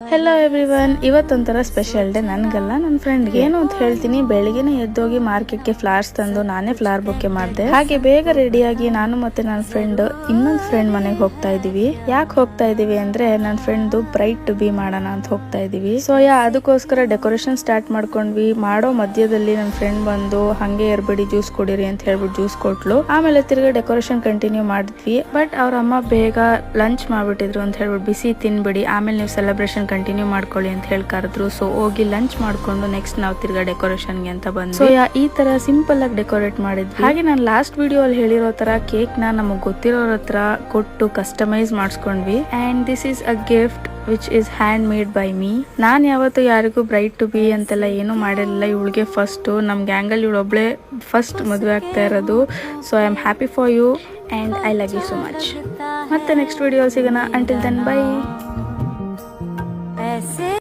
Hello everyone, ಇವತ್ತೊಂಥರ special day. ನನಗಲ್ಲ, ನನ್ನ ಫ್ರೆಂಡ್ಗೆ. ಏನು ಅಂತ ಹೇಳ್ತೀನಿ, ಬೆಳಿಗ್ಗೆನೆ ಎದ್ದೋಗಿ ಮಾರ್ಕೆಟ್ಗೆ ಫ್ಲವರ್ಸ್ ತಂದು ನಾನೇ ಫ್ಲವರ್ ಬೊಕ್ಕೆ ಮಾಡಿದೆ. ಹಾಗೆ ಬೇಗ ರೆಡಿಯಾಗಿ ನಾನು ಮತ್ತೆ ನನ್ನ ಫ್ರೆಂಡ್ ಇನ್ನೊಂದು ಫ್ರೆಂಡ್ ಮನೆಗೆ ಹೋಗ್ತಾ ಇದೀವಿ. ಯಾಕೆ ಹೋಗ್ತಾ ಇದೀವಿ ಅಂದ್ರೆ ನನ್ನ ಫ್ರೆಂಡ್ ಬ್ರೈಟ್ ಟು ಬಿ ಮಾಡೋಣ ಅಂತ ಹೋಗ್ತಾ ಇದೀವಿ. ಸೊ ಅದಕ್ಕೋಸ್ಕರ ಡೆಕೋರೇಷನ್ ಸ್ಟಾರ್ಟ್ ಮಾಡ್ಕೊಂಡ್ವಿ. ಮಾಡೋ ಮಧ್ಯದಲ್ಲಿ ನನ್ನ ಫ್ರೆಂಡ್ ಬಂದು ಹಂಗೆ ಇರ್ಬೇಡಿ, ಜ್ಯೂಸ್ ಕುಡೀರಿ ಅಂತ ಹೇಳ್ಬಿಟ್ಟು ಜ್ಯೂಸ್ ಕೊಟ್ಲು. ಆಮೇಲೆ ತಿರ್ಗಿ ಡೆಕೋರೇಷನ್ ಕಂಟಿನ್ಯೂ ಮಾಡಿದ್ವಿ. ಬಟ್ ಅವ್ರ ಅಮ್ಮ ಬೇಗ ಲಂಚ್ ಮಾಡ್ಬಿಟ್ಟಿದ್ರು ಅಂತ ಹೇಳ್ಬಿಟ್ಟು, ಬಿಸಿ ತಿನ್ಬಿಡಿ, ಆಮೇಲೆ ನೀವು ಸೆಲೆಬ್ರೇಷನ್ ಕಂಟಿನ್ಯೂ ಮಾಡ್ಕೊಳ್ಳಿ ಅಂತ ಹೇಳಿ ಕರೆದ್ರು. ಸೊ ಹೋಗಿ ಲಂಚ್ ಮಾಡ್ಕೊಂಡು ನೆಕ್ಸ್ಟ್ ನಾವು ತಿರ್ಗಾ ಡೆಕೋರೇಷನ್ಗೆ ಅಂತ ಬಂದ್ವಿ. ಸೊ ಈ ತರ ಸಿಂಪಲ್ ಆಗಿ ಡೆಕೋರೇಟ್ ಮಾಡಿದ್ವಿ. ಹಾಗೆ ನಾನು ಲಾಸ್ಟ್ ವಿಡಿಯೋ ಅಲ್ಲಿ ಹೇಳಿರೋ ತರ ಕೇಕ್ ನ ನಮಗ್ ಗೊತ್ತಿರೋರ ಹತ್ರ ಕೊಟ್ಟು ಕಸ್ಟಮೈಸ್ ಮಾಡಿಸ್ಕೊಂಡ್ವಿ. And this is a gift which is hand made by me. ನಾನ್ ಯಾವತ್ತು ಯಾರಿಗೂ ಬ್ರೈಟ್ ಟು ಬಿ ಅಂತೆಲ್ಲ ಏನು ಮಾಡಿರಲಿಲ್ಲ. ಇವಳಿಗೆ ಫಸ್ಟ್ ನಮ್ ಗ್ಯಾಂಗಲ್ಲಿ ಇವಳೊಬ್ಳೆ ಫಸ್ಟ್ ಮದುವೆ ಆಗ್ತಾ ಇರೋದು. So I am happy for you and I love you so much. ಮತ್ತೆ ನೆಕ್ಸ್ಟ್ ವಿಡಿಯೋ ಸಿಗೋಣ. Until then by.